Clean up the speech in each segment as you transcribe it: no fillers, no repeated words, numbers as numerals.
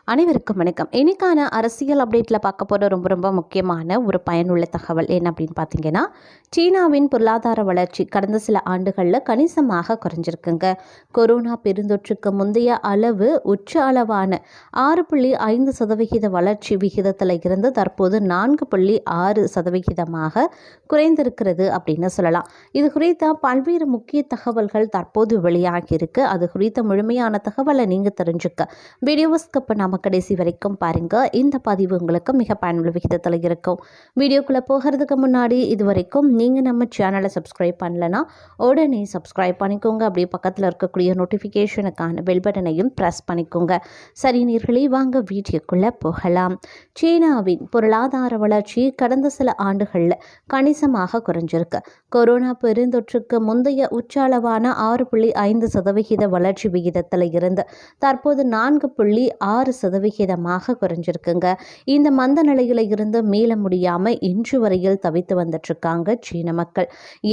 அனைவருக்கும் வணக்கம். இன்னைக்கான அரசியல் அப்டேட்டில் பார்க்க போகிற ரொம்ப முக்கியமான ஒரு பயனுள்ள தகவல் என்ன அப்படின்னு பார்த்தீங்கன்னா, சீனாவின் பொருளாதார வளர்ச்சி கடந்த சில ஆண்டுகளில் கணிசமாக குறைஞ்சிருக்குங்க. கொரோனா பெருந்தொற்றுக்கு முந்தைய அளவு உச்ச அளவான 6.5% வளர்ச்சி விகிதத்தில் இருந்து தற்போது 4.6% குறைந்திருக்கிறது அப்படின்னு சொல்லலாம். இது குறித்த பல்வேறு முக்கிய தகவல்கள் தற்போது வெளியாகியிருக்கு. அது குறித்த முழுமையான தகவலை நீங்கள் தெரிஞ்சுக்க வீடியோவை ஸ்கிப் பண்ணாம கடைசி வரைக்கும் பாருங்க. இந்த பதிவு உங்களுக்கு மிக பயனுள்ள விகிதத்தில் இருக்கும். வீடியோக்குள்ள போகிறதுக்கு முன்னாடி இது வரைக்கும் நீங்க நம்ம சேனலை சப்ஸ்கிரைப் பண்ணலனா உடனே சப்ஸ்கிரைப் பண்ணிக்கோங்க. அப்படியே பக்கத்தில் இருக்கக்கூடிய நோட்டிஃபிகேஷனுக்கான பெல் பட்டனையும் ப்ரெஸ் பண்ணிக்கோங்க. சரி நேயர்களே, வாங்க வீடியோக்குள்ள போகலாம். சீனாவின் பொருளாதார வளர்ச்சி கடந்த சில ஆண்டுகளில் கணிசமாக குறைஞ்சிருக்கு. கொரோனா பெருந்தொற்றுக்கு முந்தைய உச்ச அளவான 6.5% வளர்ச்சி விகிதத்தில் இருந்து தற்போது 4.6% குறைஞ்சிருக்குங்க. இந்த மந்த நிலையில இருந்து மீள முடியாம இன்று வரையில் தவித்து வந்துட்டு இருக்காங்க சீன மக்கள்.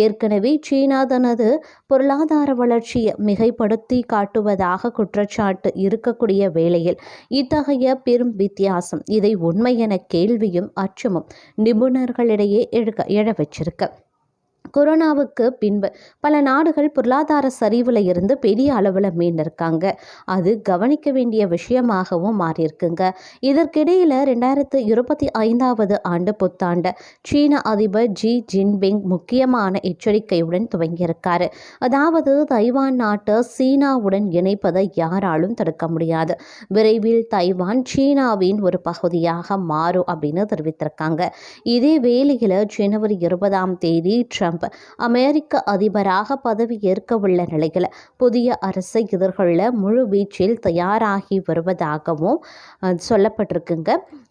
ஏற்கனவே சீனா தனது பொருளாதார வளர்ச்சியை மிகைப்படுத்தி காட்டுவதாக குற்றச்சாட்டு இருக்கக்கூடிய வேளையில் இத்தகைய பெரும் வித்தியாசம் இதை உண்மை என கேள்வியும் அச்சமும் நிபுணர்களிடையே எழ வச்சிருக்கு. கொரோனாவுக்கு பின்பு பல நாடுகள் பொருளாதார சரிவில் இருந்து பெரிய அளவில் மீண்டிருக்காங்க. அது கவனிக்க வேண்டிய விஷயமாகவும் மாறியிருக்குங்க. இதற்கிடையில் 2025 ஆண்டு புத்தாண்டு சீன அதிபர் ஜி ஜின்பிங் முக்கியமான எச்சரிக்கையுடன் துவங்கியிருக்காரு. அதாவது தைவான் நாட்டை சீனாவுடன் இணைப்பதை யாராலும் தடுக்க முடியாது. விரைவில் தைவான் சீனாவின் ஒரு பகுதியாக மாறும் அப்படின்னு தெரிவித்திருக்காங்க. இதே வேளையில் ஜனவரி 20 ட்ரம்ப் அமெரிக்க அதிபராக பதவி ஏற்க உள்ள நிலையில் புதிய அரசை எதிர்கொள்ள முழு வீச்சில் தயாராகி வருவதாகவும் சொல்லப்பட்டிருக்குங்க.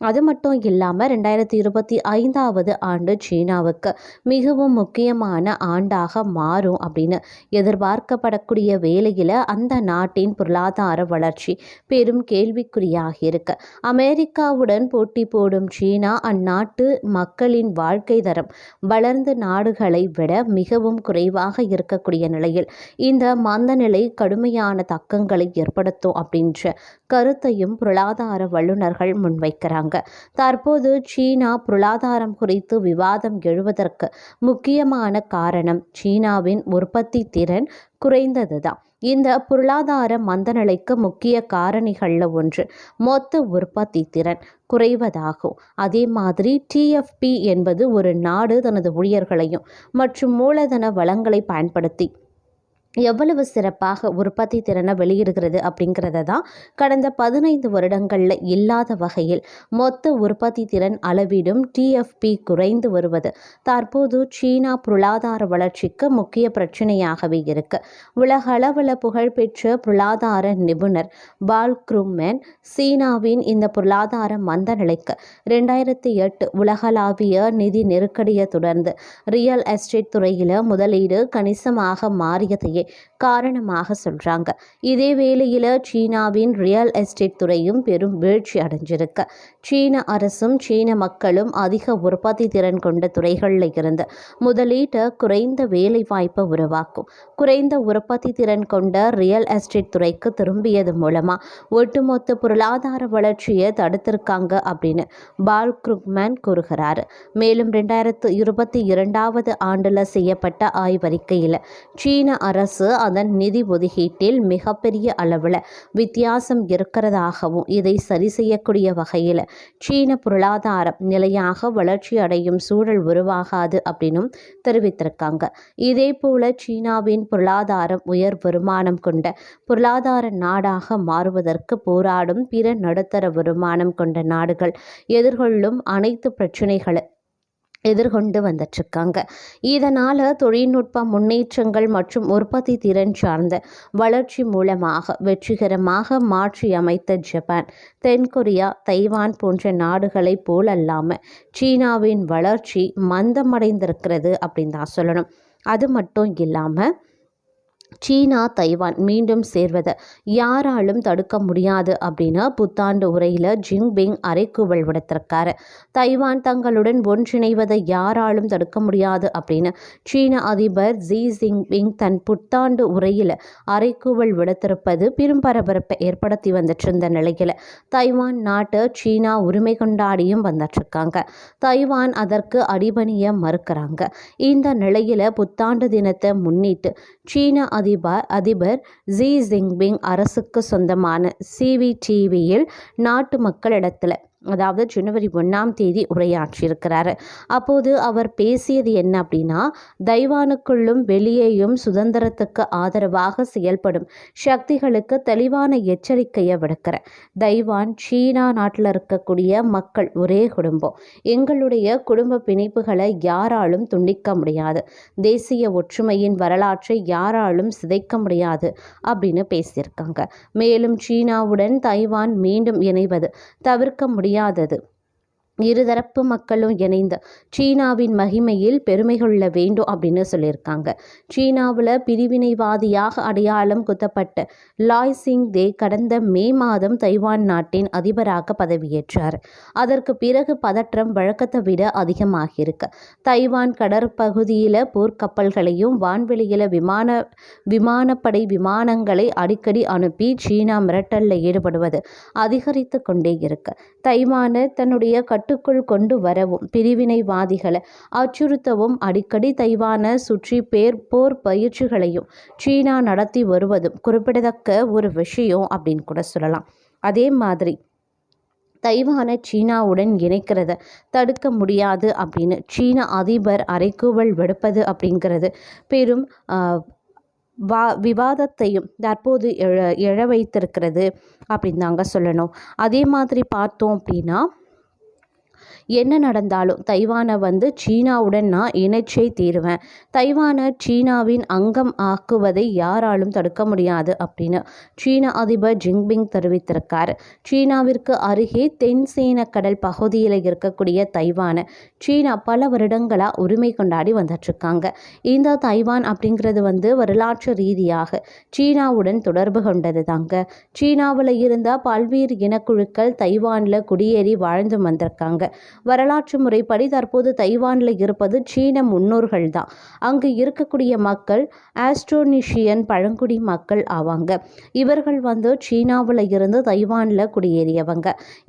அது மட்டும் இல்லாமல் 2025 ஆண்டு சீனாவுக்கு மிகவும் முக்கியமான ஆண்டாக மாறும் அப்படின்னு எதிர்பார்க்கப்படக்கூடிய வேளையில் அந்த நாட்டின் பொருளாதார வளர்ச்சி பெரும் கேள்விக்குறியாக இருக்கு. அமெரிக்காவுடன் போட்டி போடும் சீனா அந்நாட்டு மக்களின் வாழ்க்கை தரம் வளர்ந்த நாடுகளை விட மிகவும் குறைவாக இருக்கக்கூடிய நிலையில் இந்த மந்த நிலை கடுமையான தாக்கங்களை ஏற்படுத்தும் அப்படின்ற கருத்தையும் பொருளாதார வல்லுநர்கள் முன்வைக்கிறாங்க. தற்போது சீனா பொருளாதாரம் குறித்து விவாதம் எழுவதற்கு முக்கியமான காரணம் சீனாவின் உற்பத்தி திறன் குறைந்ததுதான். இந்த பொருளாதார மந்தநிலைக்கு முக்கிய காரணிகளில் ஒன்று மொத்த உற்பத்தி திறன் குறைவதாகும். அதே மாதிரி டிஎஃப்பி என்பது ஒரு நாடு தனது ஊழியர்களையும் மற்றும் மூலதன வளங்களை பயன்படுத்தி எவ்வளவு சிறப்பாக உற்பத்தி திறனை வெளியிடுகிறது அப்படிங்கிறத தான் கடந்த 15 வருடங்களில் இல்லாத வகையில் மொத்த உற்பத்தி திறன் அளவிடும் டிஎஃப்பி குறைந்து வருவது தற்போது சீனா பொருளாதார வளர்ச்சிக்கு முக்கிய பிரச்சனையாகவே இருக்கு. உலக அளவில் புகழ்பெற்ற பொருளாதார நிபுணர் பால் க்ரூமேன் சீனாவின் இந்த பொருளாதார மந்த நிலைக்கு 2008 உலகளாவிய நிதி நெருக்கடியை தொடர்ந்து ரியல் எஸ்டேட் துறையில் முதலீடு கணிசமாக மாறியதையே காரணமாக சொல்றாங்க. இதே வேளையில் சீனாவின் ரியல் எஸ்டேட் துறையும் பெரும் வீழ்ச்சி அடைஞ்சிருக்கு. சீன அரசும் சீன மக்களும் அதிக உற்பத்தி திறன் கொண்ட துறைகளில் இருந்து முதலீட்டை குறைந்த வேலை வாய்ப்பை உருவாக்கும். குறைந்த உற்பத்தி திறன் கொண்ட ரியல் எஸ்டேட் துறைக்கு திரும்பியது மூலமா ஒட்டுமொத்த பொருளாதார வளர்ச்சியை தடுத்திருக்காங்க அப்படின்னு பால் க்ரூக்மேன் கூறுகிறார். மேலும் 2022 ஆண்டுல செய்யப்பட்ட ஆய்வறிக்கையில் சீன அரசு அதன் நிதி ஒதுக்கீட்டில் மிகப்பெரிய அளவில் வித்தியாசம் இருக்கிறதாகவும் இதை சரி செய்யக்கூடிய வகையில் சீன பொருளாதாரம் நிலையாக வளர்ச்சி அடையும் சூழல் உருவாகாது அப்படின்னும் தெரிவித்திருக்காங்க. இதே போல சீனாவின் பொருளாதாரம் உயர் வருமானம் கொண்ட பொருளாதார நாடாக மாறுவதற்கு போராடும் பிற நடுத்தர வருமானம் கொண்ட நாடுகள் எதிர்கொள்ளும் அனைத்து பிரச்சனைகளை எதிர்கொண்டு வந்துட்டுருக்காங்க. இதனால் தொழில்நுட்ப முன்னேற்றங்கள் மற்றும் உற்பத்தி திறன் சார்ந்த வளர்ச்சி மூலமாக வெற்றிகரமாக மாற்றி அமைத்த ஜப்பான், தென்கொரியா, தைவான் போன்ற நாடுகளை போலல்லாமல் சீனாவின் வளர்ச்சி மந்தமடைந்திருக்கிறது அப்படின்னு தான் சொல்லணும். அது மட்டும் இல்லாமல் சீனா தைவான் மீண்டும் சேர்வதை யாராலும் தடுக்க முடியாது அப்படின்னு புத்தாண்டு உரையில் ஜின்பிங் அறைகூவல் விடுத்திருக்காரு. தைவான் தங்களுடன் ஒன்றிணைவதை யாராலும் தடுக்க முடியாது அப்படின்னு சீன அதிபர் ஜி ஜின்பிங் தன் புத்தாண்டு உரையில் அறைகூவல் விடுத்திருப்பது பெரும் பரபரப்பை ஏற்படுத்தி வந்துட்டு இருந்த நிலையில் தைவான் நாட்டை சீனா உரிமை கொண்டாடியும் வந்துட்டுருக்காங்க. தைவான் அதற்கு அடிபணிய மறுக்கிறாங்க. இந்த நிலையில் புத்தாண்டு தினத்தை முன்னிட்டு சீன அதிபர் ஜி ஜின்பிங் அரசுக்கு சொந்தமான சிவிடிவியில் நாட்டு மக்களிடத்தில் அதாவது ஜனவரி 1ஆம் தேதி உரையாற்றியிருக்கிறாரு. அப்போது அவர் பேசியது என்ன அப்படின்னா, தைவானுக்குள்ளும் வெளியேயும் சுதந்திரத்துக்கு ஆதரவாக செயல்படும் சக்திகளுக்கு தெளிவான எச்சரிக்கையை விடுக்கிறேன். தைவான் சீனா நாட்டில் இருக்கக்கூடிய மக்கள் ஒரே குடும்பம். எங்களுடைய குடும்ப பிணைப்புகளை யாராலும் துண்டிக்க முடியாது. தேசிய ஒற்றுமையின் வரலாற்றை யாராலும் சிதைக்க முடியாது அப்படின்னு பேசியிருக்காங்க. மேலும் சீனாவுடன் தைவான் மீண்டும் இணைவது தவிர்க்க முடியாதது. இருதரப்பு மக்களும் இணைந்து சீனாவின் மகிமையில் பெருமை கொள்ள வேண்டும் அப்படின்னு சொல்லியிருக்காங்க. சீனாவில் பிரிவினைவாதியாக அடையாளம் குத்தப்பட்ட லாய் சிங் தே கடந்த மே மாதம் தைவான் நாட்டின் அதிபராக பதவியேற்றார். அதற்கு பிறகு பதற்றம் வழக்கத்தை விட அதிகமாகியிருக்கு. தைவான் கடற்பகுதியில் போர்க்கப்பல்களையும் வான்வெளியில் விமானப்படை விமானங்களை அடிக்கடி அனுப்பி சீனா மிரட்டலில் ஈடுபடுவது அதிகரித்து கொண்டே இருக்கு. தைவானை தன்னுடைய கட்டுக்குள் கொண்டு வரவும் பிரிவினைவாதிகளை அச்சுறுத்தவும் அடிக்கடி தைவானை சுற்றி போர் பயிற்சிகளையும் சீனா நடத்தி வருவதும் குறிப்பிடத்தக்க ஒரு விஷயம் அப்படின்னு கூட சொல்லலாம். அதே மாதிரி தைவானை சீனாவுடன் இணைக்கிறத தடுக்க முடியாது அப்படின்னு சீன அதிபர் அறைகூவல் விடுப்பது அப்படிங்கிறது பெரும் விவாதத்தையும் தற்போது எழ வைத்திருக்கிறது அப்படின்னு தாங்க சொல்லணும். அதே மாதிரி பார்த்தோம் அப்படின்னா, என்ன நடந்தாலும் தைவானை சீனாவுடன் நான் இணைச்சே தீருவேன். தைவானை சீனாவின் அங்கம் ஆக்குவதை யாராலும் தடுக்க முடியாது அப்படின்னு சீன அதிபர் ஜின்பிங் தெரிவித்திருக்கார். சீனாவிற்கு அருகே தென் சீன கடல் பகுதியில் இருக்கக்கூடிய தைவானை சீனா பல வருடங்களாக உரிமை கொண்டாடி வந்துட்டுருக்காங்க. இந்த தைவான் அப்படிங்கிறது வரலாற்று ரீதியாக சீனாவுடன் தொடர்பு கொண்டது தாங்க. சீனாவில் இருந்த பல்வேறு இனக்குழுக்கள் தைவானில் குடியேறி வாழ்ந்து வந்திருக்காங்க. வரலாற்று முறைப்படி தற்போது தைவானில் இருப்பது சீன முன்னோர்கள் தான். அங்கு இருக்கக்கூடிய மக்கள் ஆஸ்ட்ரோனேஷியன் பழங்குடி மக்கள் ஆவாங்க. இவர்கள் சீனாவில் இருந்து தைவானில் குடியேறியவங்க.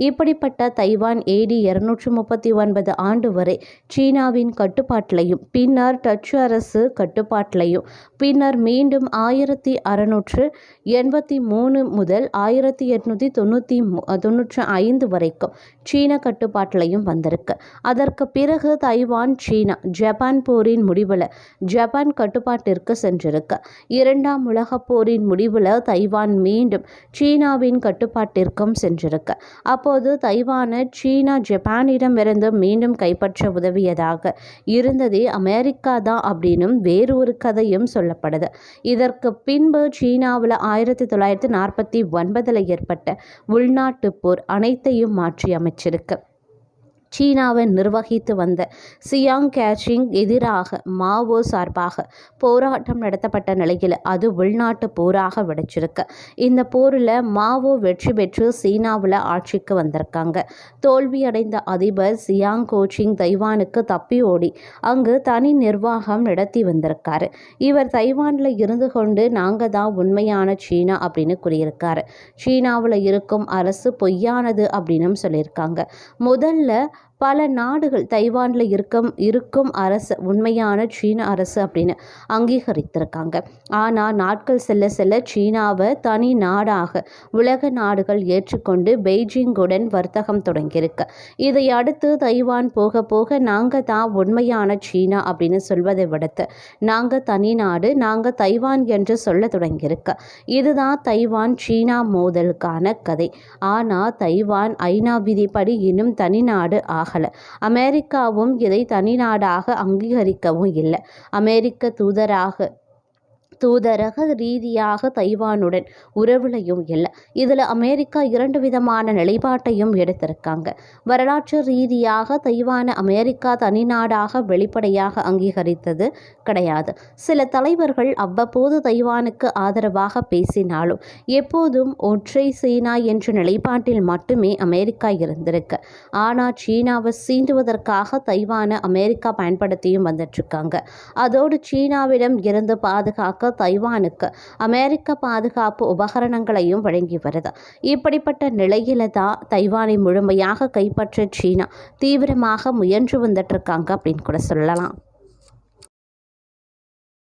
இப்படிப்பட்ட தைவான் AD 239 ஆண்டு வரை சீனாவின் கட்டுப்பாட்டிலையும் பின்னர் டச்சு அரசு கட்டுப்பாட்டிலையும் பின்னர் மீண்டும் 1683 முதல் 1895 வரைக்கும் சீன கட்டுப்பாட்டிலையும் வந்திருக்கு. அதற்கு பிறகு தைவான் சீனா ஜப்பான் போரின் முடிவில் ஜப்பான் கட்டுப்பாட்டிற்கு சென்றிருக்கு. 2ஆம் உலகப் போரின் முடிவில் தைவான் மீண்டும் சீனாவின் கட்டுப்பாட்டிற்கும் சென்றிருக்கு. அப்போது தைவானை சீனா ஜப்பானிடமிருந்து மீண்டும் கைப்பற்ற உதவியதாக இருந்ததே அமெரிக்கா தான் அப்படின்னும் வேறொரு கதையும் சொல்லப்படுது. இதற்கு பின்பு சீனாவில் 1949 ஏற்பட்ட உள்நாட்டு போர் அனைத்தையும் மாற்றி அமைச்சிருக்கு. சீனாவை நிர்வகித்து வந்த சியாங் கேச்சிங் எதிராக மாவோ சார்பாக போராட்டம் நடத்தப்பட்ட நிலையில் அது உள்நாட்டு போராக வெடிச்சிருக்கு. இந்த போரில் மாவோ வெற்றி பெற்று சீனாவில் ஆட்சிக்கு வந்திருக்காங்க. தோல்வியடைந்த அதிபர் சியாங் கோச்சிங் தைவானுக்கு தப்பி ஓடி அங்கு தனி நிர்வாகம் நடத்தி வந்திருக்காரு. இவர் தைவானில் இருந்து கொண்டு நாங்கள் தான் உண்மையான சீனா அப்படின்னு கூறியிருக்காரு. சீனாவில் இருக்கும் அரசு பொய்யானது அப்படின்னு சொல்லியிருக்காங்க. முதல்ல பல நாடுகள் தைவானில் இருக்கும் அரசு உண்மையான சீன அரசு அப்படின்னு அங்கீகரித்திருக்காங்க. ஆனால் நாட்கள் செல்ல செல்ல சீனாவை தனி நாடாக உலக நாடுகள் ஏற்றுக்கொண்டு பெய்ஜிங்குடன் வர்த்தகம் தொடங்கியிருக்கு. இதை அடுத்து தைவான் போக போக நாங்கள் தான் உண்மையான சீனா அப்படின்னு சொல்வதை விடுத்து நாங்கள் தனி நாடு, நாங்கள் தைவான் என்று சொல்ல தொடங்கியிருக்கு. இதுதான் தைவான் சீனா மோதலுக்கான கதை. ஆனால் தைவான் ஐநா விதிப்படி இன்னும் தனி நாடு அமெரிக்காவும் இதை தனி நாடாக அங்கீகரிக்கவும் இல்லை. அமெரிக்க தூதராக தூதரக ரீதியாக தைவானுடன் உறவுலையும் இல்லை. இதில் அமெரிக்கா 2 விதமான நிலைப்பாட்டையும் எடுத்திருக்காங்க. வரலாற்று ரீதியாக தைவானை அமெரிக்கா தனிநாடாக வெளிப்படையாக அங்கீகரித்தது கிடையாது. சில தலைவர்கள் அவ்வப்போது தைவானுக்கு ஆதரவாக பேசினாலும் எப்போதும் ஒற்றை சீனா என்ற நிலைப்பாட்டில் மட்டுமே அமெரிக்கா இருந்திருக்கு. ஆனால் சீனாவை சீண்டுவதற்காக தைவானை அமெரிக்கா பயன்படுத்தியும் வந்துட்டுருக்காங்க. அதோடு சீனாவிடம் இருந்து பாதுகாக்க தைவானுக்கு அமெரிக்க பாதுகாப்பு உபகரணங்களையும் வழங்கி வருது. இப்படிப்பட்ட நிலையில தான் தைவானை முழுமையாக கைப்பற்ற சீனா தீவிரமாக முயன்று வந்துட்டு இருக்காங்க அப்படின்னு கூட சொல்லலாம்.